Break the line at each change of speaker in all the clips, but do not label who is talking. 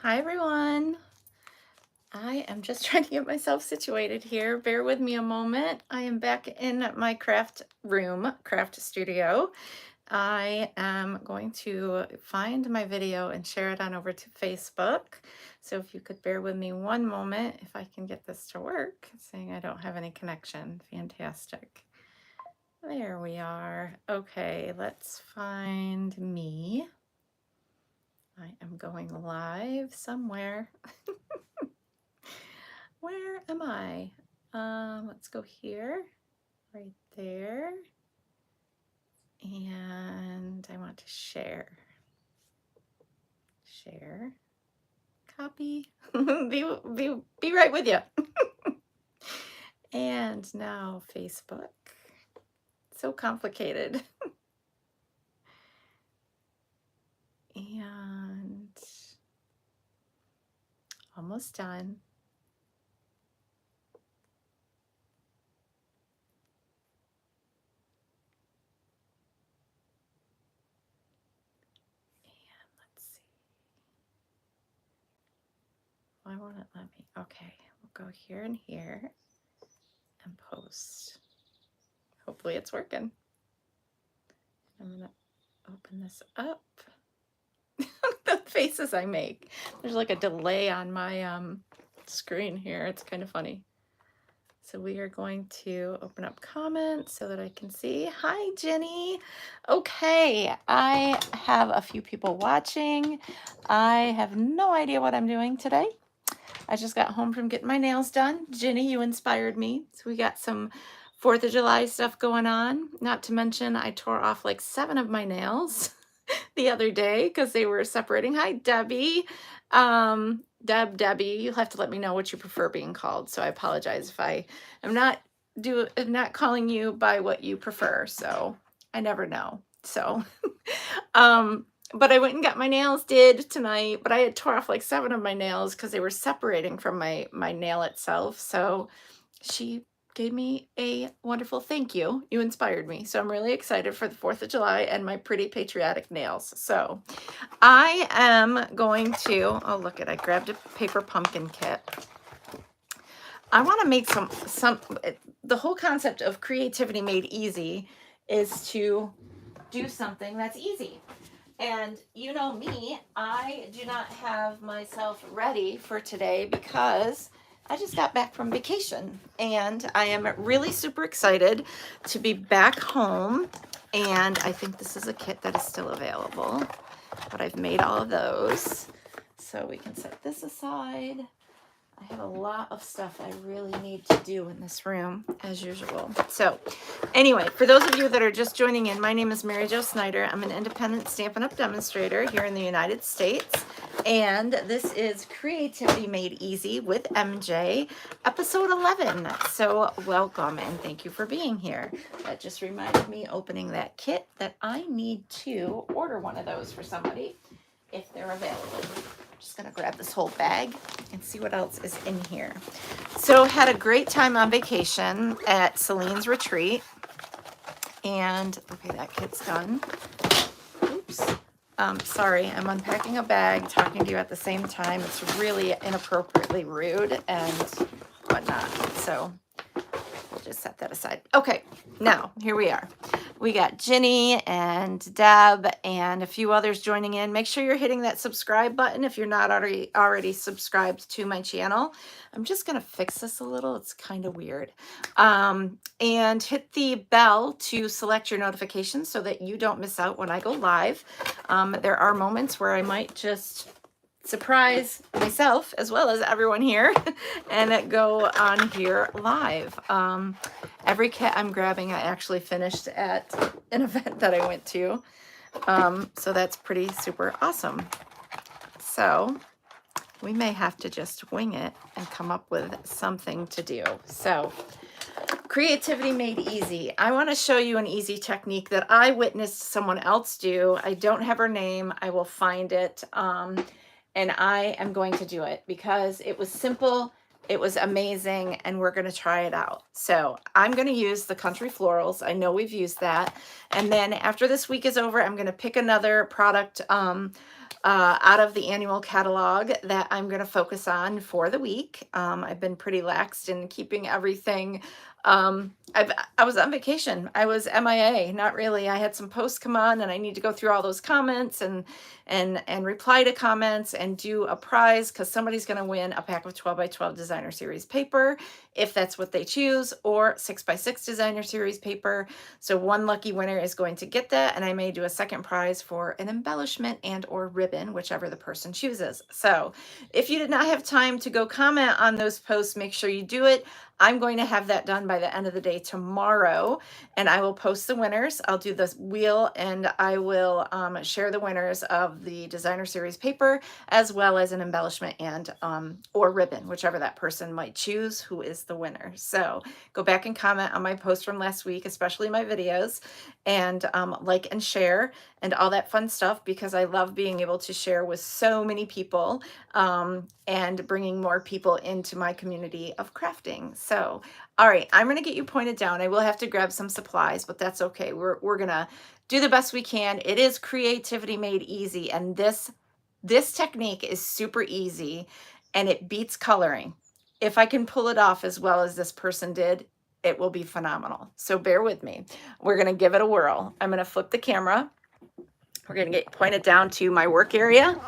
Hi everyone. I am just trying to get myself situated here. Bear with me a moment. I am back in my craft room, craft studio. I am going to find my video and share it on over to Facebook. So if you could bear with me one moment, if I can get this to work. It's saying I don't have any connection. Fantastic. There we are. Okay, let's find me. I am going live somewhere. Where am I? Let's go here, right there. And I want to share. Share. Copy. be right with you. And now Facebook. So complicated. And almost done. Why won't it let me? Okay, we'll go here and here and post. Hopefully it's working. I'm gonna open this up. The faces I make. There's like a delay on my screen here. It's kind of funny. So we are going to open up comments so that I can see. Hi, Jenny. Okay, I have a few people watching. I have no idea what I'm doing today. I just got home from getting my nails done. Jenny, you inspired me. So we got some 4th of July stuff going on. Not to mention I tore off like 7 of my nails the other day because they were separating. Hi, Debbie. Debbie, you'll have to let me know what you prefer being called. So I apologize if I am not calling you by what you prefer. So I never know. So, but I went and got my nails did tonight, but I had tore off like 7 of my nails because they were separating from my nail itself. So she gave me a wonderful thank you. You inspired me. So I'm really excited for the 4th of July and my pretty patriotic nails. So I am going to, oh, look at, I grabbed a paper pumpkin kit. I want to make the whole concept of creativity made easy is to do something that's easy. And you know me, I do not have myself ready for today because I just got back from vacation and I am really super excited to be back home. And I think this is a kit that is still available, but I've made all of those. So we can set this aside. I have a lot of stuff I really need to do in this room, as usual. So anyway, for those of you that are just joining in, my name is Mary Jo Snyder. I'm an independent Stampin' Up! Demonstrator here in the United States. And this is Creativity Made Easy with MJ, episode 11. So welcome and thank you for being here. That just reminded me opening that kit that I need to order one of those for somebody if they're available. Just gonna grab this whole bag and see what else is in here. So had a great time on vacation at Celine's retreat. And okay, that kit's done. Oops. Sorry, I'm unpacking a bag, talking to you at the same time. It's really inappropriately rude and whatnot. So we'll just set that aside. Okay, now here we are. We got Ginny and Deb and a few others joining in. Make sure you're hitting that subscribe button if you're not already subscribed to my channel. I'm just going to fix this a little. It's kind of weird. And hit the bell to select your notifications so that you don't miss out when I go live. There are moments where I might just surprise myself as well as everyone here and go on here live. Every kit I'm grabbing I actually finished at an event that I went to, so that's pretty super awesome. So we may have to just wing it and come up with something to do. So Creativity Made Easy. I want to show you an easy technique that I witnessed someone else do. I don't have her name. I will find it. And I am going to do it because it was simple It was amazing, and we're going to try it out. So I'm going to use the Country Florals. I know we've used that. And then after this week is over, I'm going to pick another product out of the annual catalog that I'm going to focus on for the week. I've been pretty laxed in keeping everything. I was on vacation. I was MIA, not really. I had some posts come on, and I need to go through all those comments and reply to comments and do a prize, because somebody's going to win a pack of 12 by 12 designer series paper if that's what they choose, or 6 by 6 designer series paper. So one lucky winner is going to get that, and I may do a second prize for an embellishment and or ribbon, whichever the person chooses. So if you did not have time to go comment on those posts, make sure you do it. I'm going to have that done by the end of the day tomorrow, and I will post the winners. I'll do this wheel, and I will share the winners of the designer series paper, as well as an embellishment and or ribbon, whichever that person might choose, who is the winner. So go back and comment on my post from last week, especially my videos, and like and share and all that fun stuff, because I love being able to share with so many people and bringing more people into my community of crafting. So, all right, I'm going to get you pointed down. I will have to grab some supplies, but that's okay. We're going to do the best we can. It is creativity made easy, and this technique is super easy, and it beats coloring. If I can pull it off as well as this person did, it will be phenomenal. So bear with me. We're going to give it a whirl. I'm going to flip the camera. We're going to get pointed down to my work area,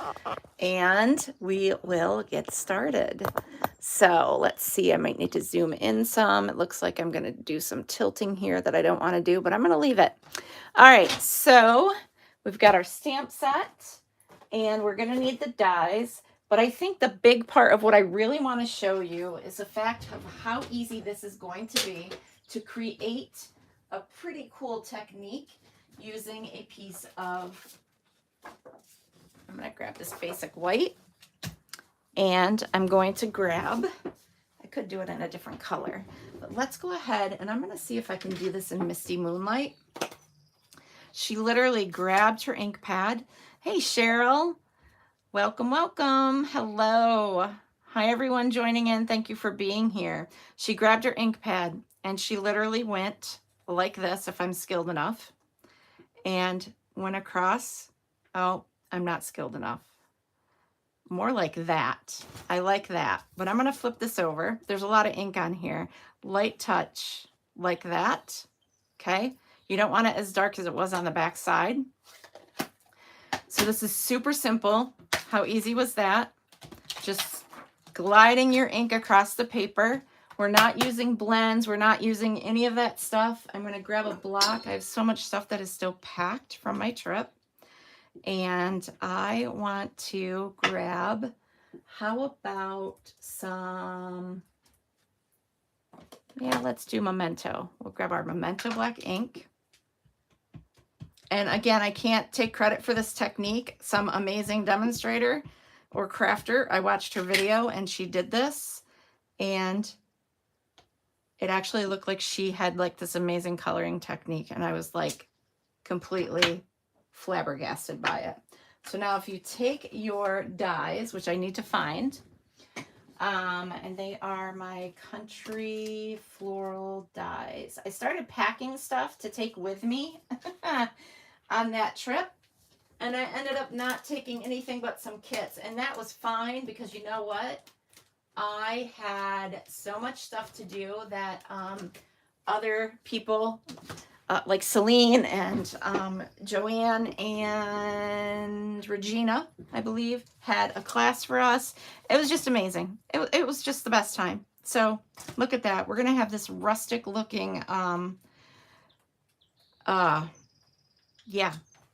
and we will get started. So let's see. I might need to zoom in some. It looks like I'm going to do some tilting here that I don't want to do, but I'm going to leave it. All right. So we've got our stamp set, and we're going to need the dies. But I think the big part of what I really want to show you is the fact of how easy this is going to be to create a pretty cool technique using a piece of, I'm going to grab this basic white, and I'm going to grab, I could do it in a different color, but let's go ahead, and I'm going to see if I can do this in Misty Moonlight. She literally grabbed her ink pad. Hey, Cheryl. Welcome, welcome. Hello. Hi, everyone joining in. Thank you for being here. She grabbed her ink pad, and she literally went like this, if I'm skilled enough, and went across. Oh, I'm not skilled enough. More like that. I like that. But I'm going to flip this over. There's a lot of ink on here. Light touch like that. Okay. You don't want it as dark as it was on the back side. So this is super simple. How easy was that? Just gliding your ink across the paper. We're not using blends. We're not using any of that stuff. I'm going to grab a block. I have so much stuff that is still packed from my trip. And I want to grab, how about some, yeah, let's do Memento. We'll grab our Memento black ink. And again, I can't take credit for this technique. Some amazing demonstrator or crafter, I watched her video and she did this, and it actually looked like she had like this amazing coloring technique, and I was like completely flabbergasted by it. So now if you take your dies, which I need to find, and they are my Country Floral dies. I started packing stuff to take with me on that trip, and I ended up not taking anything but some kits, and that was fine, because you know what? I had so much stuff to do that other people, like Celine and Joanne and Regina, I believe, had a class for us. It was just amazing. It was just the best time. So look at that. We're going to have this rustic looking,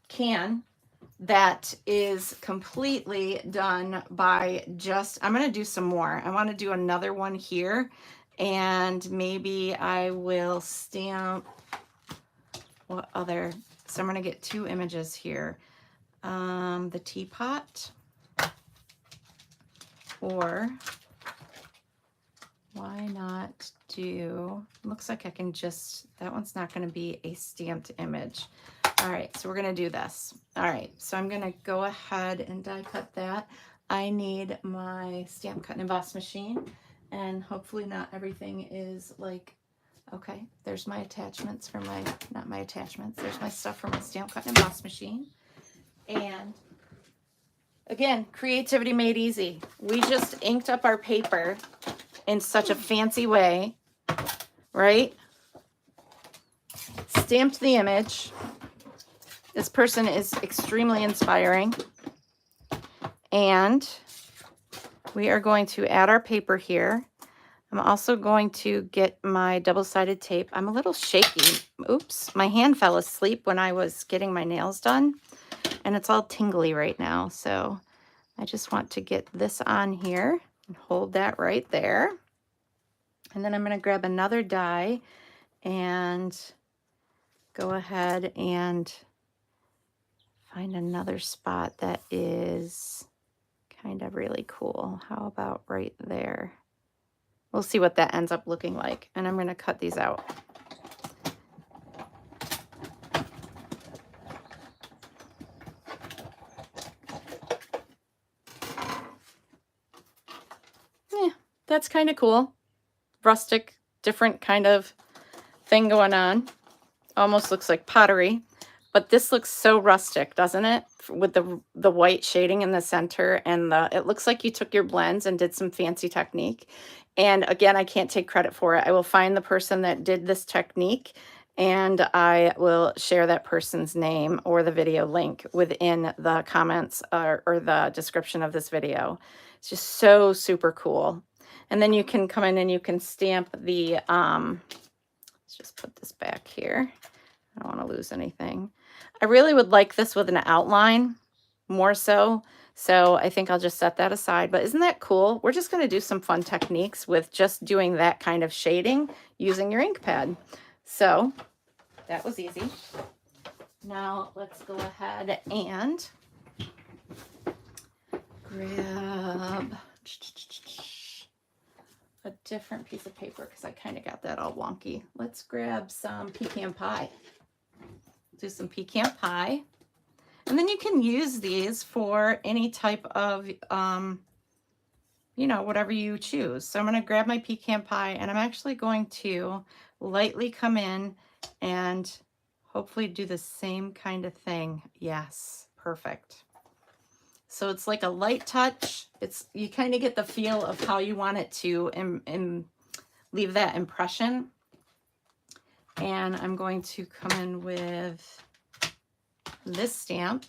can that is completely done by just, I'm going to do some more. I want to do another one here, and maybe I will stamp, what other, so I'm going to get two images here. The teapot, or why not do, looks like I can just, that one's not going to be a stamped image. All right, so we're going to do this. All right, so I'm going to go ahead and die cut that. I need my stamp cut and emboss machine, And hopefully not everything is like, okay, there's my attachments for my, not my attachments, there's my stuff for my stamp cut and emboss machine. And again, creativity made easy. We just inked up our paper in such a fancy way, right? Stamped the image. This person is extremely inspiring. And we are going to add our paper here. I'm also going to get my double-sided tape. I'm a little shaky. Oops, my hand fell asleep when I was getting my nails done, and it's all tingly right now. So I just want to get this on here and hold that right there. And then I'm going to grab another die and go ahead and find another spot that is kind of really cool. How about right there? We'll see what that ends up looking like. And I'm going to cut these out. Yeah, that's kind of cool. Rustic, different kind of thing going on. Almost looks like pottery. But this looks so rustic, doesn't it? With the white shading in the center, and it looks like you took your blends and did some fancy technique. And again, I can't take credit for it. I will find the person that did this technique, and I will share that person's name or the video link within the comments or the description of this video. It's just so super cool. And then you can come in and you can stamp the, let's just put this back here. I don't want to lose anything. I really would like this with an outline more so. So I think I'll just set that aside. But isn't that cool? We're just going to do some fun techniques with just doing that kind of shading using your ink pad. So that was easy. Now let's go ahead and grab a different piece of paper because I kind of got that all wonky. Let's grab some pecan pie. Do some pecan pie. And then you can use these for any type of, you know, whatever you choose. So I'm going to grab my pecan pie, and I'm actually going to lightly come in and hopefully do the same kind of thing. Yes, perfect. So it's like a light touch. You kind of get the feel of how you want it to leave that impression. And I'm going to come in with this stamp.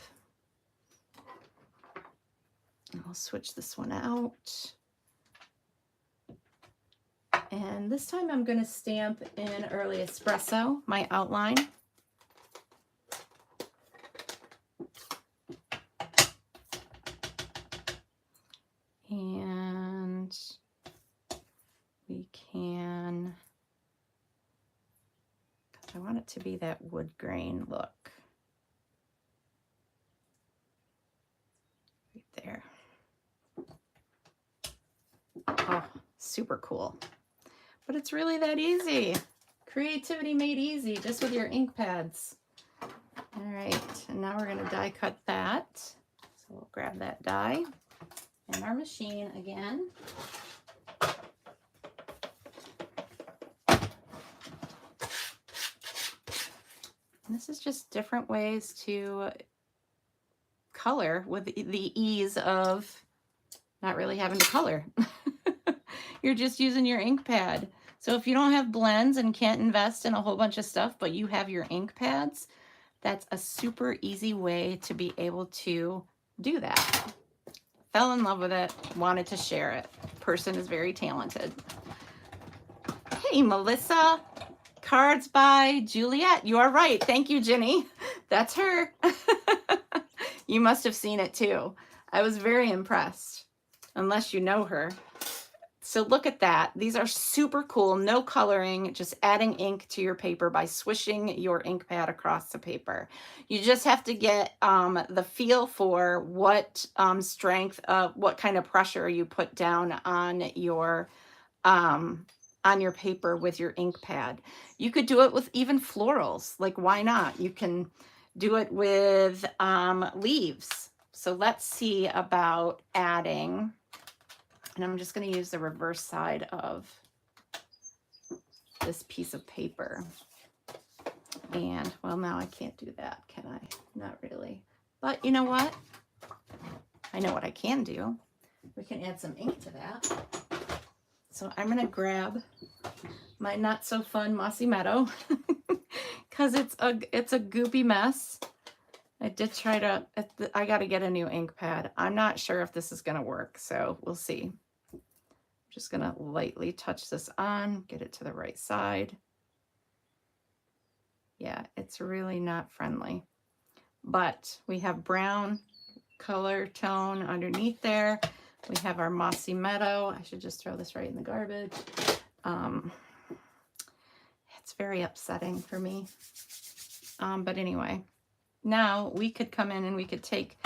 I'll switch this one out. And this time I'm going to stamp in Early Espresso, my outline. And we can, because I want it to be that wood grain look. Right there. Oh, super cool. But it's really that easy. Creativity made easy just with your ink pads. All right, and now we're going to die cut that. So we'll grab that die in our machine again. And this is just different ways to color with the ease of not really having to color. You're just using your ink pad. So if you don't have blends and can't invest in a whole bunch of stuff, but you have your ink pads, that's a super easy way to be able to do that. Fell in love with it, wanted to share it. Person is very talented. Hey, Melissa. Cards by Juliet. You are right. Thank you, Ginny. That's her. You must have seen it too. I was very impressed, unless you know her. So look at that. These are super cool. No coloring, just adding ink to your paper by swishing your ink pad across the paper. You just have to get the feel for what strength of what kind of pressure you put down on your paper with your ink pad. You could do it with even florals. Like, why not? You can do it with leaves. So let's see about adding And I'm just going to use the reverse side of this piece of paper. And, well, now I can't do that, can I? Not really. But you know what? I know what I can do. We can add some ink to that. So I'm going to grab my not so fun Mossy Meadow because it's a goopy mess. I did try to, I got to get a new ink pad. I'm not sure if this is going to work, so we'll see. I'm just going to lightly touch this on, get it to the right side. Yeah, it's really not friendly. But we have brown color tone underneath there. We have our Mossy Meadow. I should just throw this right in the garbage. It's very upsetting for me. But anyway, now we could come in and we could take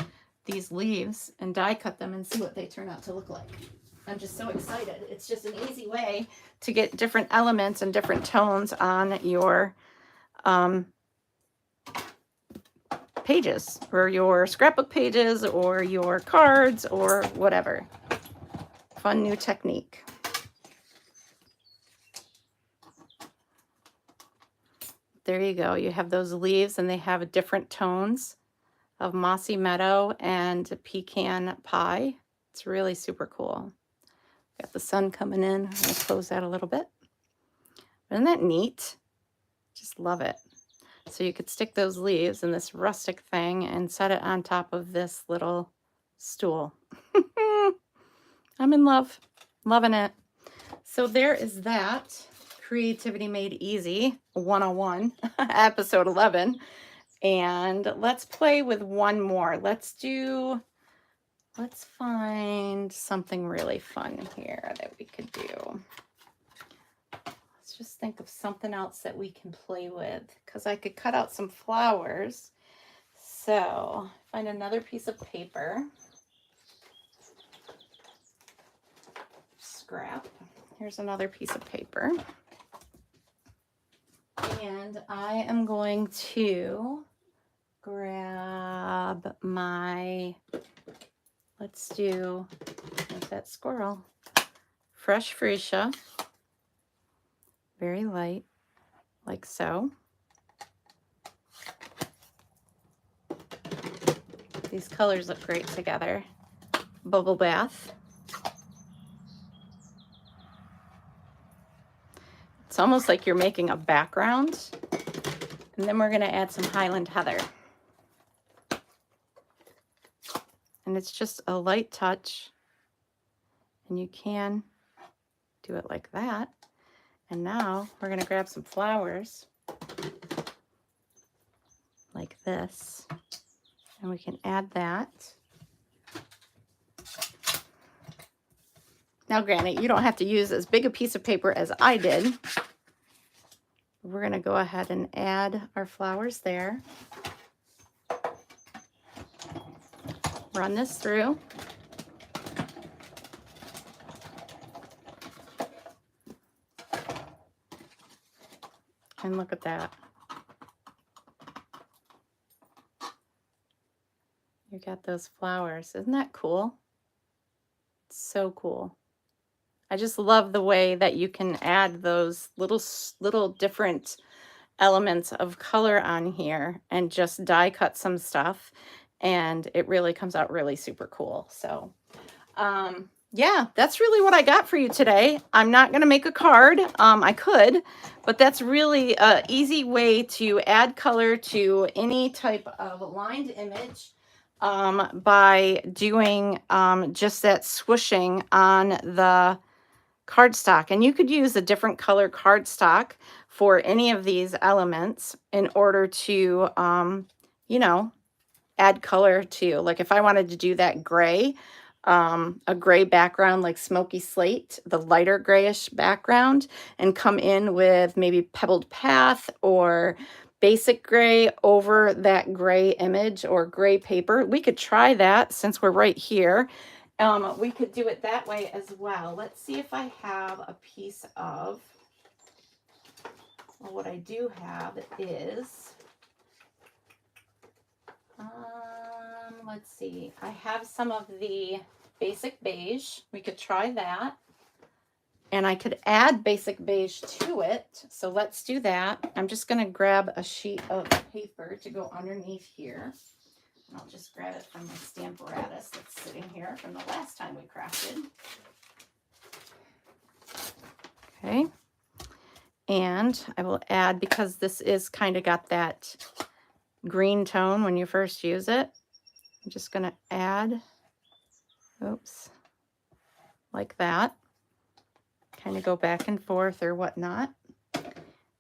these leaves and die cut them and see what they turn out to look like. I'm just so excited. It's just an easy way to get different elements and different tones on your pages, or your scrapbook pages, or your cards, or whatever. Fun new technique. There you go. You have those leaves and they have different tones of Mossy Meadow and Pecan Pie. It's really super cool. Got the sun coming in. I'm going to close that a little bit. Isn't that neat? Just love it. So you could stick those leaves in this rustic thing and set it on top of this little stool. I'm in love. Loving it. So there is that. Creativity Made Easy 101, episode 11. And let's play with one more. Let's find something really fun here that we could do. Let's just think of something else that we can play with, because I could cut out some flowers. So find another piece of paper. Scrap. Here's another piece of paper. And I am going to grab my, let's do, like that squirrel, fresh fuchsia, very light, like so. These colors look great together. Bubble bath. It's almost like you're making a background. And then we're going to add some Highland Heather. And it's just a light touch. And you can do it like that. And now we're going to grab some flowers like this. And we can add that. Now, granted, you don't have to use as big a piece of paper as I did. We're going to go ahead and add our flowers there. Run this through. And look at that. You got those flowers. Isn't that cool? It's so cool. I just love the way that you can add those little different elements of color on here and just die cut some stuff, and it really comes out really super cool. So yeah, that's really what I got for you today. I'm not going to make a card. I could, but that's really an easy way to add color to any type of lined image by doing just that swooshing on the cardstock. And you could use a different color cardstock for any of these elements in order to, you know, add color to. Like if I wanted to do that gray, a gray background like smoky slate, the lighter grayish background, and come in with maybe pebbled path or basic gray over that gray image or gray paper. We could try that since we're right here. We could do it that way as well. Let's see if I have a piece of, well, what I do have is, let's see, I have some of the basic beige. We could try that. And I could add basic beige to it. So let's do that. I'm just going to grab a sheet of paper to go underneath here. And I'll just grab it from my Stamparatus that's sitting here from the last time we crafted. Okay. And I will add, because this is kind of got that green tone when you first use it, I'm just going to add, oops, like that. Kind of go back and forth or whatnot.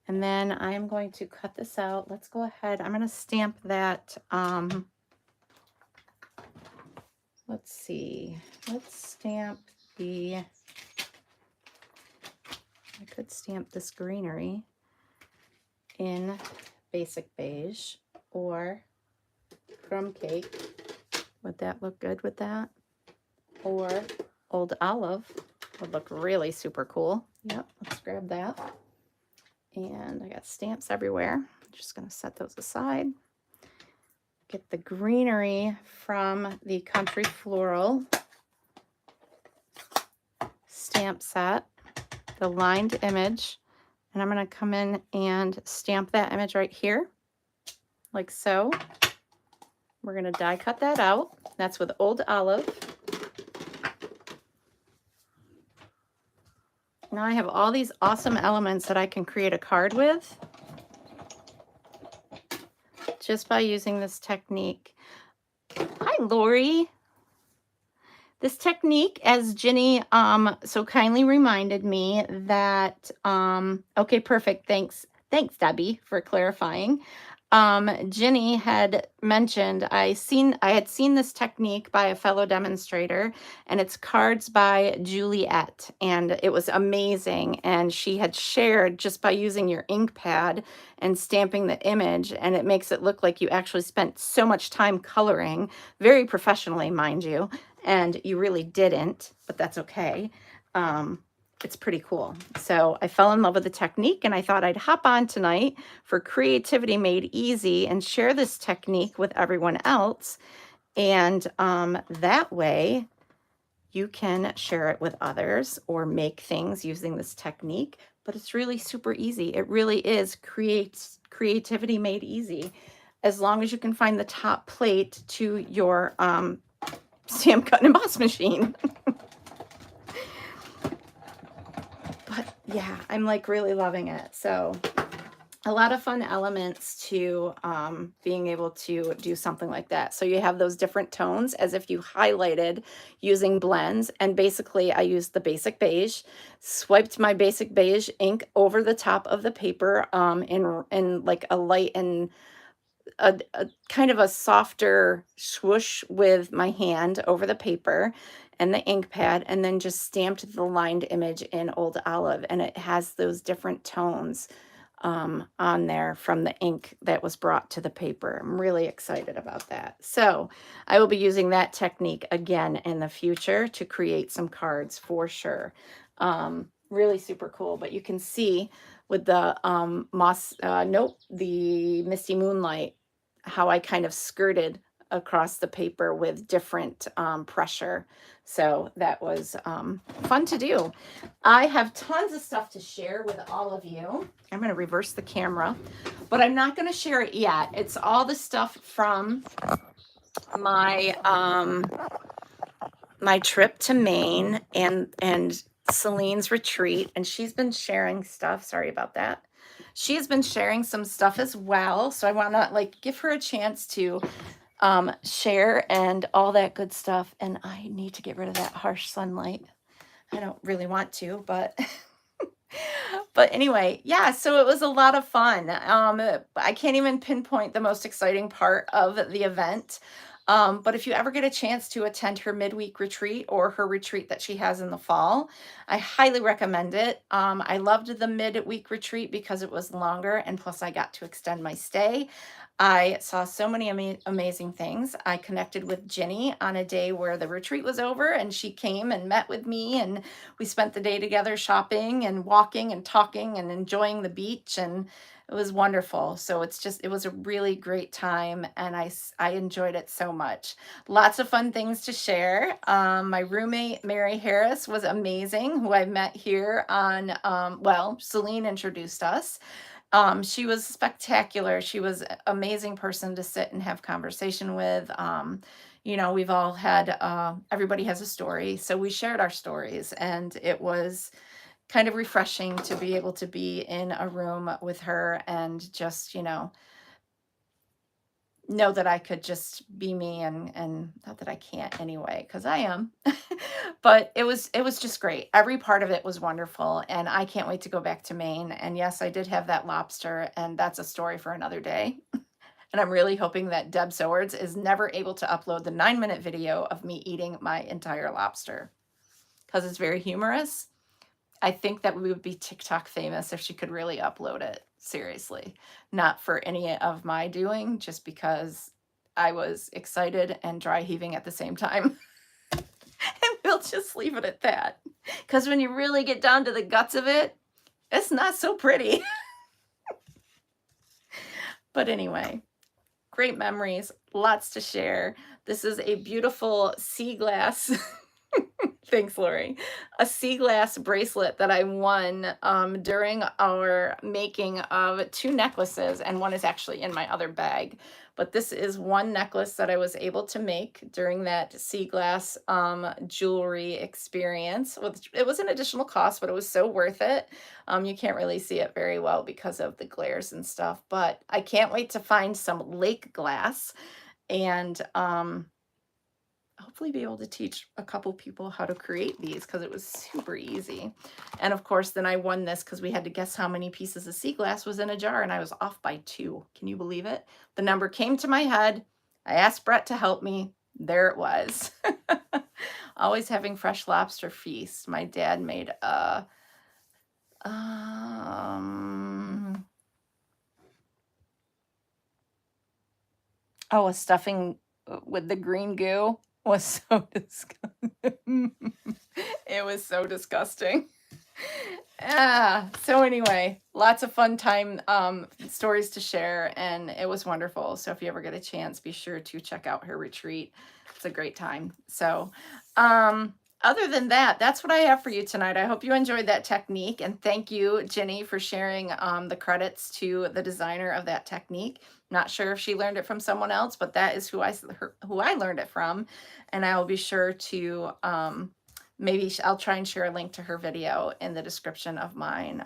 And then I'm going to cut this out. Let's go ahead. I'm going to stamp that. Let's see. Let's stamp the, I could stamp this greenery in basic beige or crumb cake. Would that look good with that? Or old olive would look really super cool. Yep, let's grab that. And I got stamps everywhere. I'm just going to set those aside. Get the greenery from the Country Floral stamp set, the lined image, and I'm going to come in and stamp that image right here, like so. We're going to die cut that out. That's with Old Olive. Now I have all these awesome elements that I can create a card with just by using this technique. Hi, Lori. This technique, as Ginny so kindly reminded me that, okay, perfect. Thanks, Debbie, for clarifying. Ginny had mentioned, I had seen this technique by a fellow demonstrator, and it's Cards by Juliet, and it was amazing. And she had shared just by using your ink pad and stamping the image, and it makes it look like you actually spent so much time coloring, very professionally, mind you, and you really didn't, but that's okay. It's pretty cool. So I fell in love with the technique, and I thought I'd hop on tonight for Creativity Made Easy and share this technique with everyone else. And that way you can share it with others or make things using this technique. But it's really super easy. It really is Creativity Made Easy, as long as you can find the top plate to your stamp cut and emboss machine. But yeah, I'm like really loving it. So a lot of fun elements to being able to do something like that. So you have those different tones as if you highlighted using blends. And basically I used the basic beige, swiped my basic beige ink over the top of the paper in like a light and a kind of a softer swoosh with my hand over the paper and the ink pad, and then just stamped the lined image in Old Olive, and it has those different tones on there from the ink that was brought to the paper. I'm really excited about that. So I will be using that technique again in the future to create some cards for sure. Really super cool. But you can see with the the Misty Moonlight, how I kind of skirted across the paper with different pressure. So that was fun to do. I have tons of stuff to share with all of you. I'm going to reverse the camera, but I'm not going to share it yet. It's all the stuff from my my trip to Maine and Celine's retreat, and she's been sharing stuff. Sorry about that. She has been sharing some stuff as well, so I want to like give her a chance to share and all that good stuff. And I need to get rid of that harsh sunlight. I don't really want to, but but anyway, yeah, so it was a lot of fun. I can't even pinpoint the most exciting part of the event. But if you ever get a chance to attend her midweek retreat or her retreat that she has in the fall, I highly recommend it. I loved the midweek retreat because it was longer, and plus I got to extend my stay. I saw so many amazing things. I connected with Ginny on a day where the retreat was over, and she came and met with me, and we spent the day together shopping and walking and talking and enjoying the beach, and it was wonderful. So it was a really great time, and I enjoyed it so much. Lots of fun things to share. My roommate, Mary Harris, was amazing, who I met here on, well, Celine introduced us. She was spectacular. She was a amazing person to sit and have conversation with. We've all had, everybody has a story, so we shared our stories, and it was kind of refreshing to be able to be in a room with her and just, know that I could just be me, and not that I can't anyway, because I am. But it was just great. Every part of it was wonderful, and I can't wait to go back to Maine. And yes, I did have that lobster, and that's a story for another day. And I'm really hoping that Deb Swords is never able to upload the 9-minute video of me eating my entire lobster, because it's very humorous. I think that we would be TikTok famous if she could really upload it. Seriously. Not for any of my doing, just because I was excited and dry heaving at the same time. And we'll just leave it at that. Because when you really get down to the guts of it, it's not so pretty. But anyway, great memories, lots to share. This is a beautiful sea glass. Thanks, Lori. A sea glass bracelet that I won during our making of 2 necklaces, and one is actually in my other bag. But this is one necklace that I was able to make during that sea glass jewelry experience. It was an additional cost, but it was so worth it. You can't really see it very well because of the glares and stuff, but I can't wait to find some lake glass and hopefully be able to teach a couple people how to create these, because it was super easy. And of course, then I won this because we had to guess how many pieces of sea glass was in a jar, and I was off by 2. Can you believe it? The number came to my head. I asked Brett to help me. There it was. Always having fresh lobster feast. My dad made a stuffing with the green goo. Was so disgusting. It was so disgusting. So anyway, lots of fun time stories to share, and it was wonderful. So if you ever get a chance, be sure to check out her retreat. It's a great time. So other than that, that's what I have for you tonight. I hope you enjoyed that technique, and thank you, Ginny, for sharing the credits to the designer of that technique. Not sure if she learned it from someone else, but that is who I learned it from, and I will be sure to maybe I'll try and share a link to her video in the description of mine.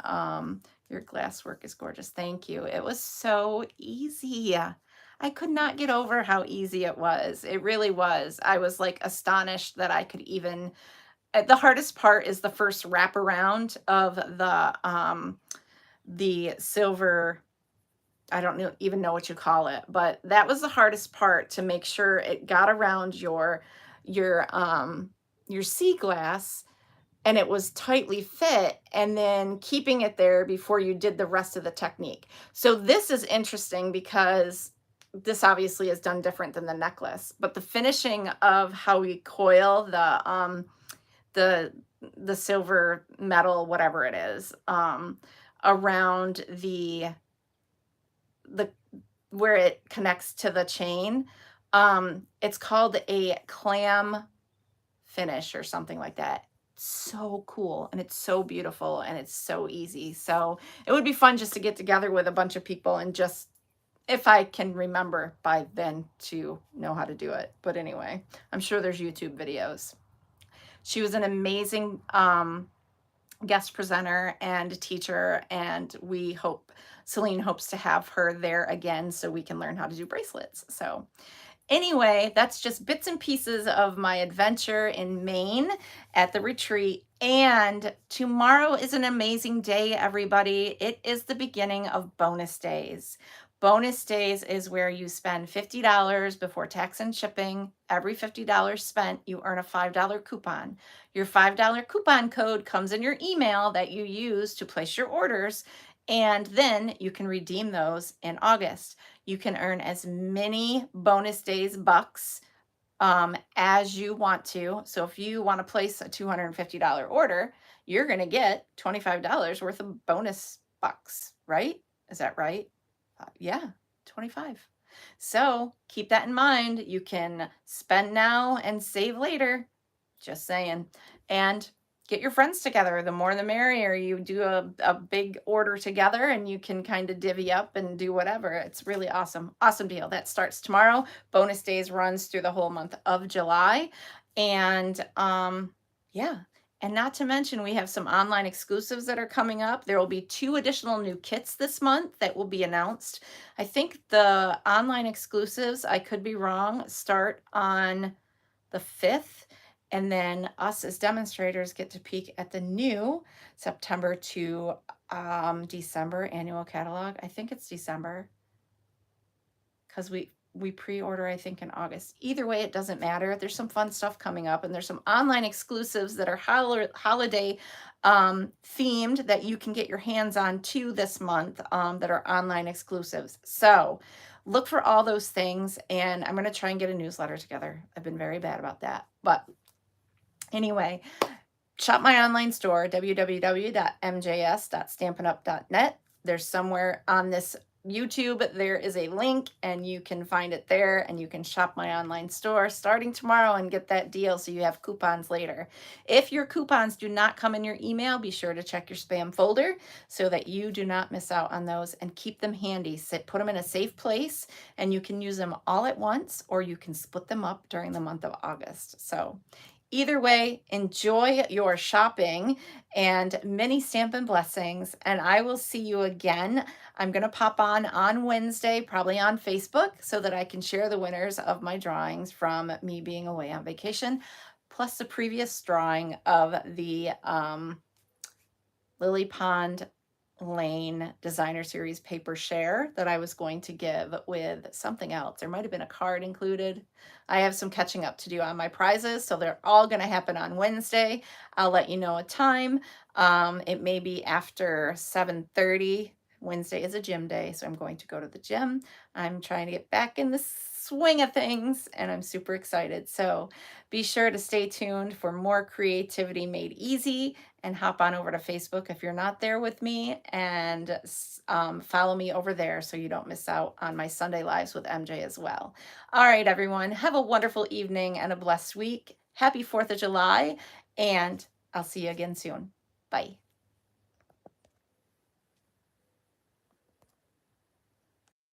Your glass work is gorgeous. Thank you. It was so easy. I could not get over how easy it was. It really was. I was like astonished that I could even, the hardest part is the first wraparound of the silver, I don't even know what you call it, but that was the hardest part, to make sure it got around your sea glass and it was tightly fit, and then keeping it there before you did the rest of the technique. So this is interesting because this obviously is done different than the necklace, but the finishing of how we coil the silver metal, whatever it is, around the where it connects to the chain, it's called a clam finish or something like that. So cool, and it's so beautiful, and it's so easy. So it would be fun just to get together with a bunch of people and just, if I can remember by then, to know how to do it. But anyway, I'm sure there's YouTube videos. She was an amazing guest presenter and teacher, and Celine hopes to have her there again so we can learn how to do bracelets. So anyway, that's just bits and pieces of my adventure in Maine at the retreat. And tomorrow is an amazing day, everybody. It is the beginning of bonus days. Bonus days is where you spend $50 before tax and shipping. Every $50 spent, you earn a $5 coupon. Your $5 coupon code comes in your email that you use to place your orders, and then you can redeem those in August. You can earn as many bonus days bucks as you want to. So if you want to place a $250 order, you're going to get $25 worth of bonus bucks, right? Is that right? Yeah, 25. So keep that in mind. You can spend now and save later. Just saying. And get your friends together. The more the merrier. You do a big order together and you can kind of divvy up and do whatever. It's really awesome. Awesome deal. That starts tomorrow. Bonus days runs through the whole month of July. And yeah. And not to mention, we have some online exclusives that are coming up. There will be 2 additional new kits this month that will be announced. I think the online exclusives, I could be wrong, start on the 5th. And then us as demonstrators get to peek at the new September to December annual catalog. I think it's December because we pre-order, I think, in August. Either way, it doesn't matter. There's some fun stuff coming up, and there's some online exclusives that are holiday themed that you can get your hands on too this month that are online exclusives. So look for all those things, and I'm going to try and get a newsletter together. I've been very bad about that. But anyway, shop my online store, www.mjs.stampinup.net. There's somewhere on this YouTube, there is a link and you can find it there and you can shop my online store starting tomorrow and get that deal so you have coupons later. If your coupons do not come in your email, be sure to check your spam folder so that you do not miss out on those, and keep them handy. Put them in a safe place and you can use them all at once or you can split them up during the month of August. So either way, enjoy your shopping and many Stampin' blessings, and I will see you again. I'm going to pop on Wednesday, probably on Facebook, so that I can share the winners of my drawings from me being away on vacation, plus the previous drawing of the Lily Pond Lane Designer Series paper share that I was going to give with something else. There might have been a card included. I have some catching up to do on my prizes, so they're all going to happen on Wednesday. I'll let you know a time. It may be after 7:30. Wednesday is a gym day, so I'm going to go to the gym. I'm trying to get back in the swing of things, and I'm super excited. So be sure to stay tuned for more creativity made easy, and hop on over to Facebook if you're not there with me, and follow me over there so you don't miss out on my Sunday lives with MJ as well. All right, everyone, have a wonderful evening and a blessed week. Happy 4th of July, and I'll see you again soon. Bye.